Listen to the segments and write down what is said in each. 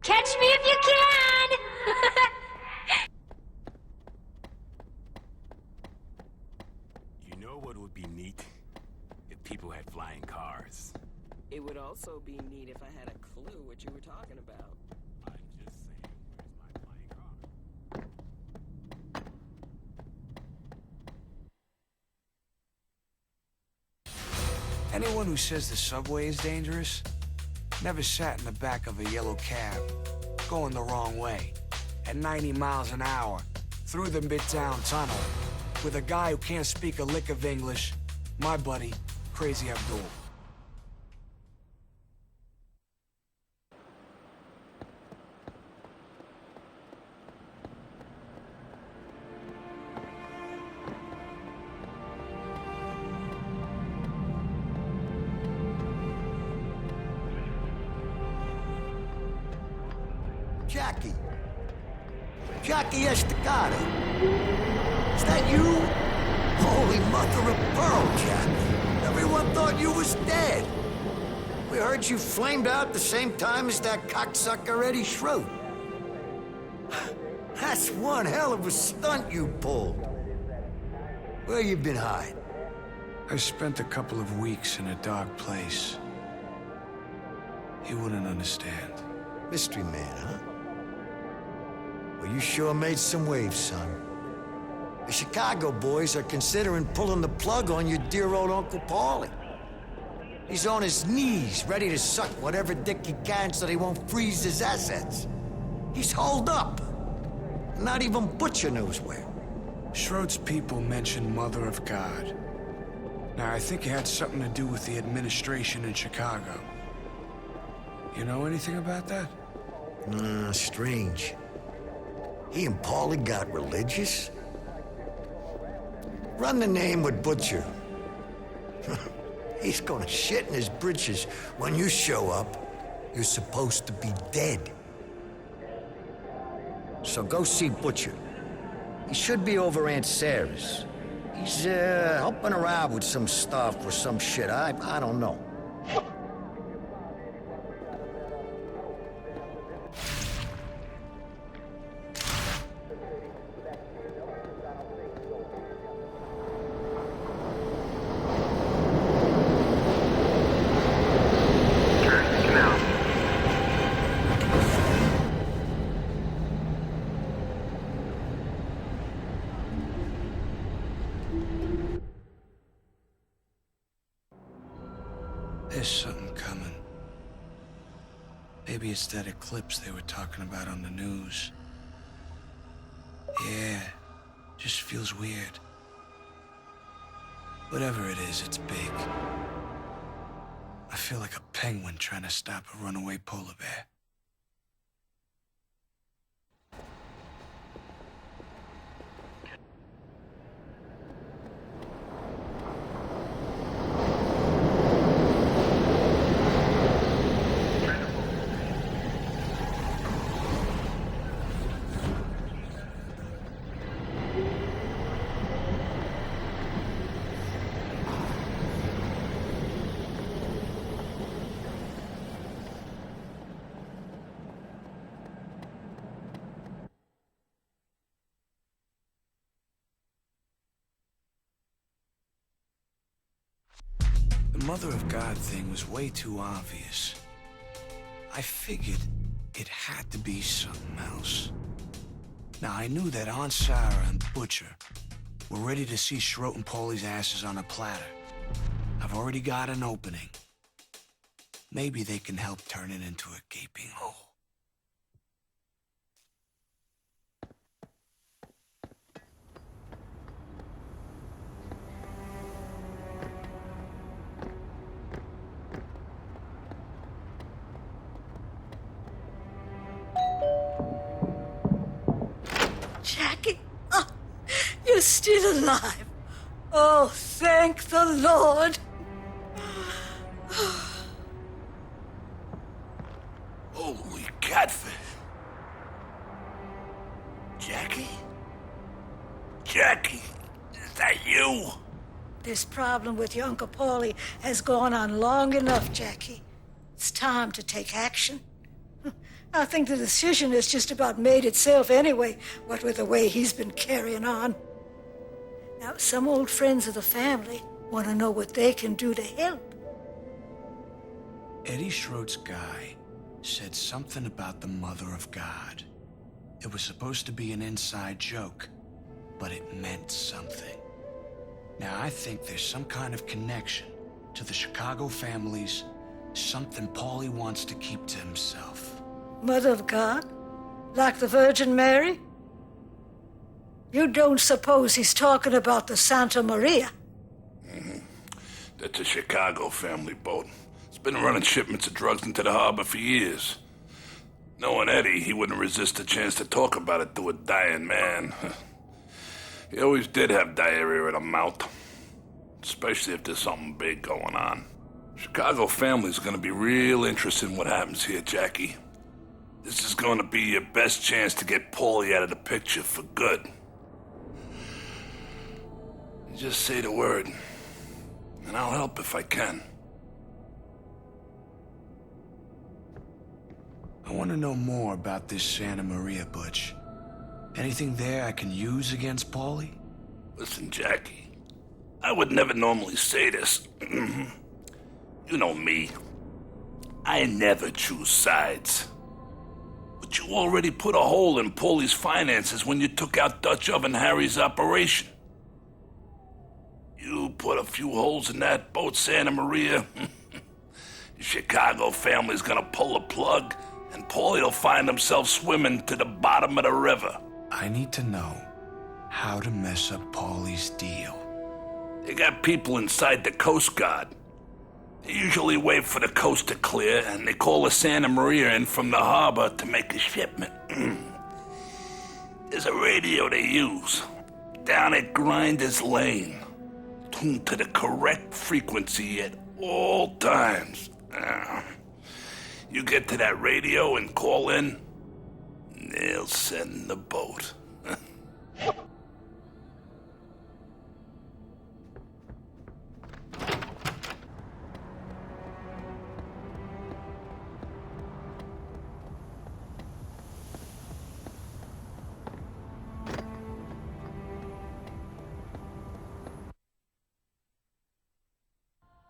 Catch me if you can! You know what would be neat? If people had flying cars. It would also be neat if I had a clue what you were talking about. I'm just saying, where's my flying car? Anyone who says the subway is dangerous never sat in the back of a yellow cab, going the wrong way, at 90 miles an hour, through the Midtown Tunnel, with a guy who can't speak a lick of English, my buddy, Crazy Abdul. Jackie. Jackie Estacado. Is that you? Holy mother of pearl, Jackie. Everyone thought you was dead. We heard you flamed out at the same time as that cocksucker Eddie Schroeder. That's one hell of a stunt you pulled. Where you been hiding? I spent a couple of weeks in a dark place. You wouldn't understand. Mystery man, huh? Well, you sure made some waves, son. The Chicago boys are considering pulling the plug on your dear old Uncle Paulie. He's on his knees, ready to suck whatever dick he can so they won't freeze his assets. He's holed up. Not even Butcher knows where. Schroed's people mentioned Mother of God. Now, I think it had something to do with the administration in Chicago. You know anything about that? Strange. He and Paulie got religious? Run the name with Butcher. He's gonna shit in his britches when you show up. You're supposed to be dead. So go see Butcher. He should be over Aunt Sarah's. He's, helping her out with some stuff or some shit. I don't know. There's something coming. Maybe it's that eclipse they were talking about on the news. Yeah, just feels weird. Whatever it is, it's big. I feel like a penguin trying to stop a runaway polar bear. The Mother of God thing was way too obvious. I figured it had to be something else. Now, I knew that Aunt Sarah and Butcher were ready to see Schroed and Paulie's asses on a platter. I've already got an opening. Maybe they can help turn it into a gaping hole. Jackie, oh, you're still alive. Oh, thank the Lord. Holy catfish! Jackie? Jackie, is that you? This problem with your Uncle Paulie has gone on long enough, Jackie. It's time to take action. I think the decision has just about made itself anyway, what with the way he's been carrying on. Now, some old friends of the family want to know what they can do to help. Eddie Schroed's guy said something about the Mother of God. It was supposed to be an inside joke, but it meant something. Now, I think there's some kind of connection to the Chicago families, something Paulie wants to keep to himself. Mother of God? Like the Virgin Mary? You don't suppose he's talking about the Santa Maria? That's a Chicago family boat. It's been running shipments of drugs into the harbor for years. Knowing Eddie, he wouldn't resist a chance to talk about it to a dying man. He always did have diarrhea in the mouth, especially if there's something big going on. Chicago family's gonna be real interested in what happens here, Jackie. This is gonna be your best chance to get Paulie out of the picture for good. You just say the word, and I'll help if I can. I want to know more about this Santa Maria, Butch. Anything there I can use against Paulie? Listen, Jackie, I would never normally say this. You know me. I never choose sides. But you already put a hole in Paulie's finances when you took out Dutch Oven Harry's operation. You put a few holes in that boat, Santa Maria. The Chicago family's gonna pull the plug, and Paulie'll find himself swimming to the bottom of the river. I need to know how to mess up Paulie's deal. They got people inside the Coast Guard. They usually wait for the coast to clear, and they call the Santa Maria in from the harbor to make a shipment. There's a radio they use down at Grinders Lane, tuned to the correct frequency at all times. You get to that radio and call in, they'll send the boat.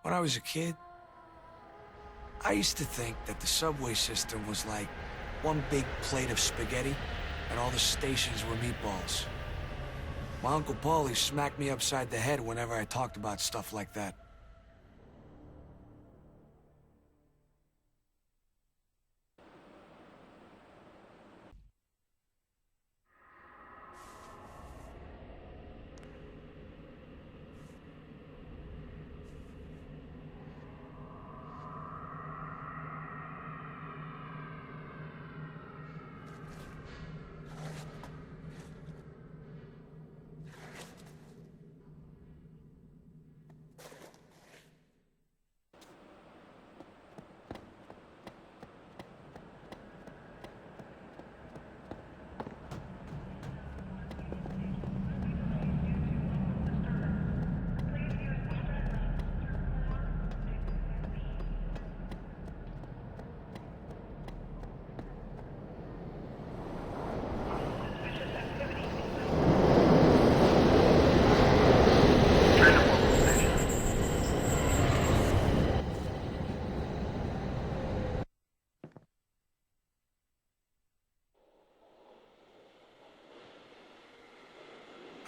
When I was a kid, I used to think that the subway system was like one big plate of spaghetti and all the stations were meatballs. My Uncle Paulie smacked me upside the head whenever I talked about stuff like that.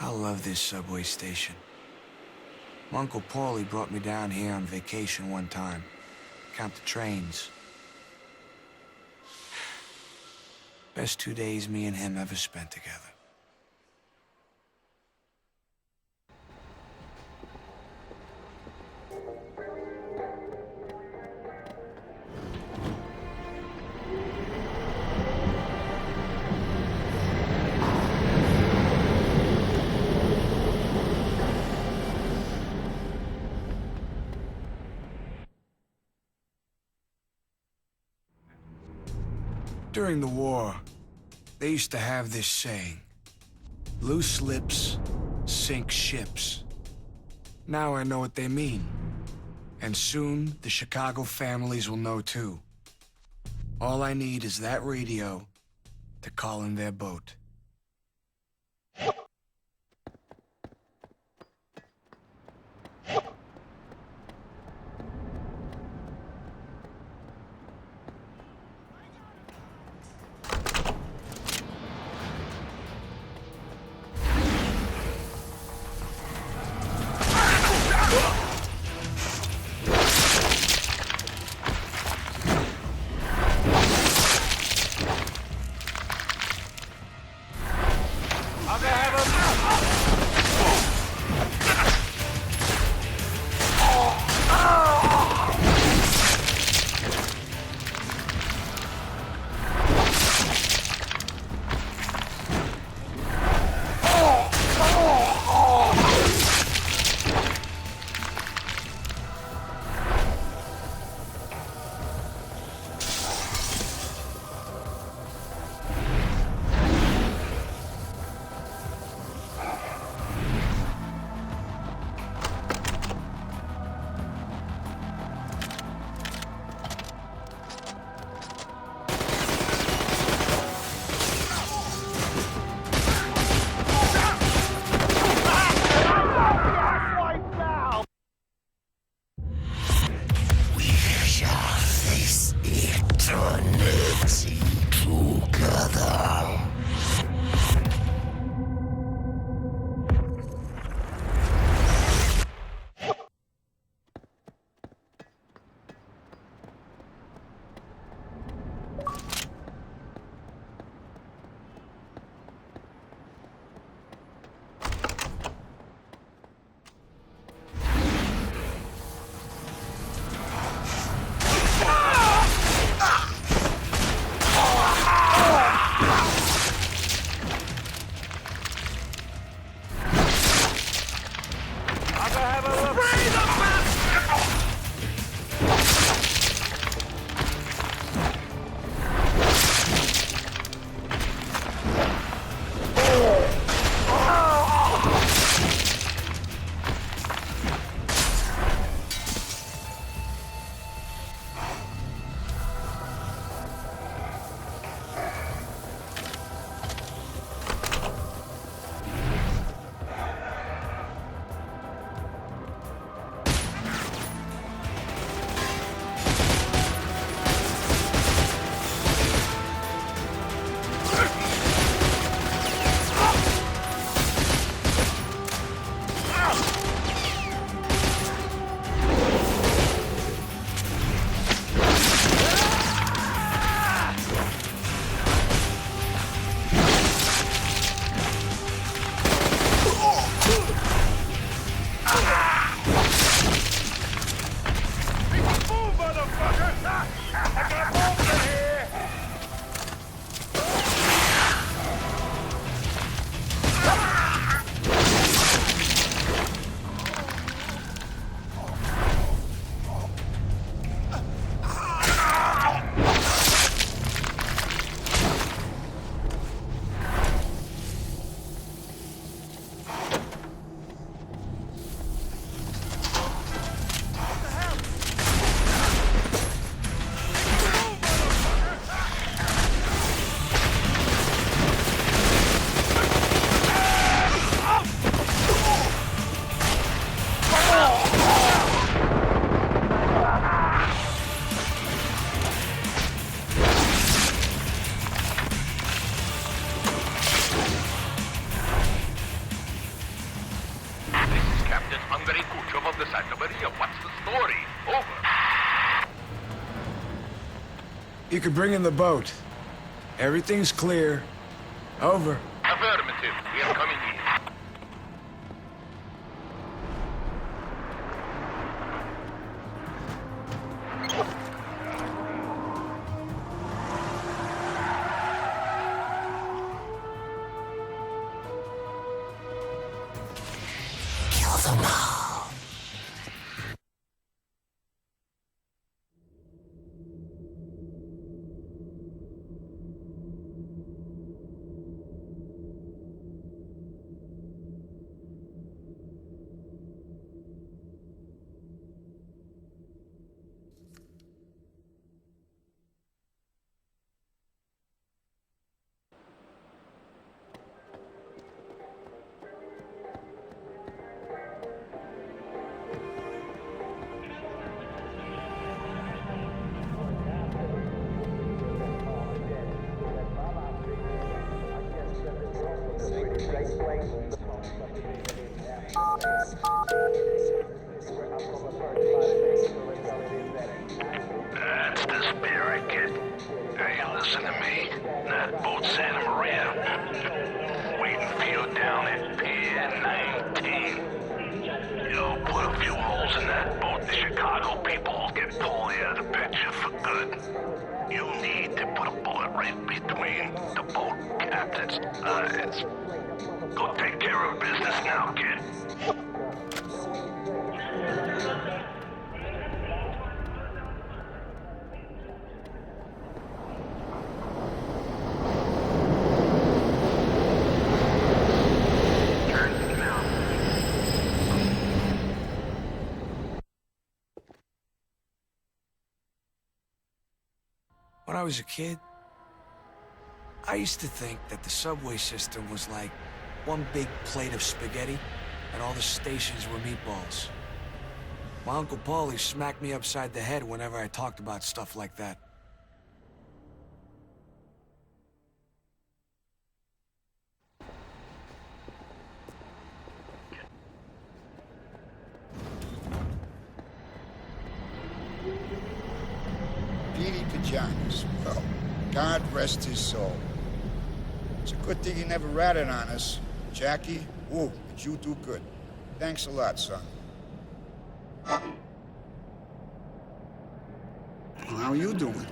I love this subway station. My Uncle Paulie brought me down here on vacation one time. Count the trains. Best 2 days me and him ever spent together. During the war, they used to have this saying, loose lips sink ships. Now I know what they mean. And soon, the Chicago families will know too. All I need is that radio to call in their boat. You could bring in the boat. Everything's clear. Over. Affirmative. We are coming in. Kill them all. That's the spirit, kid. Hey, listen to me. That boat Santa Maria. Waiting for you down at Pier 19. You'll put a few holes in that boat. The Chicago people will get pulled out of the picture for good. You need to put a bullet right between the boat captain's eyes. Go take care of business now, kid. When I was a kid, I used to think that the subway system was like one big plate of spaghetti and all the stations were meatballs. My Uncle Paulie smacked me upside the head whenever I talked about stuff like that. Petey Pajamas. Well, God rest his soul. It's a good thing he never ratted on us. Jackie, whoa, did you do good. Thanks a lot, son. Well, how are you doing?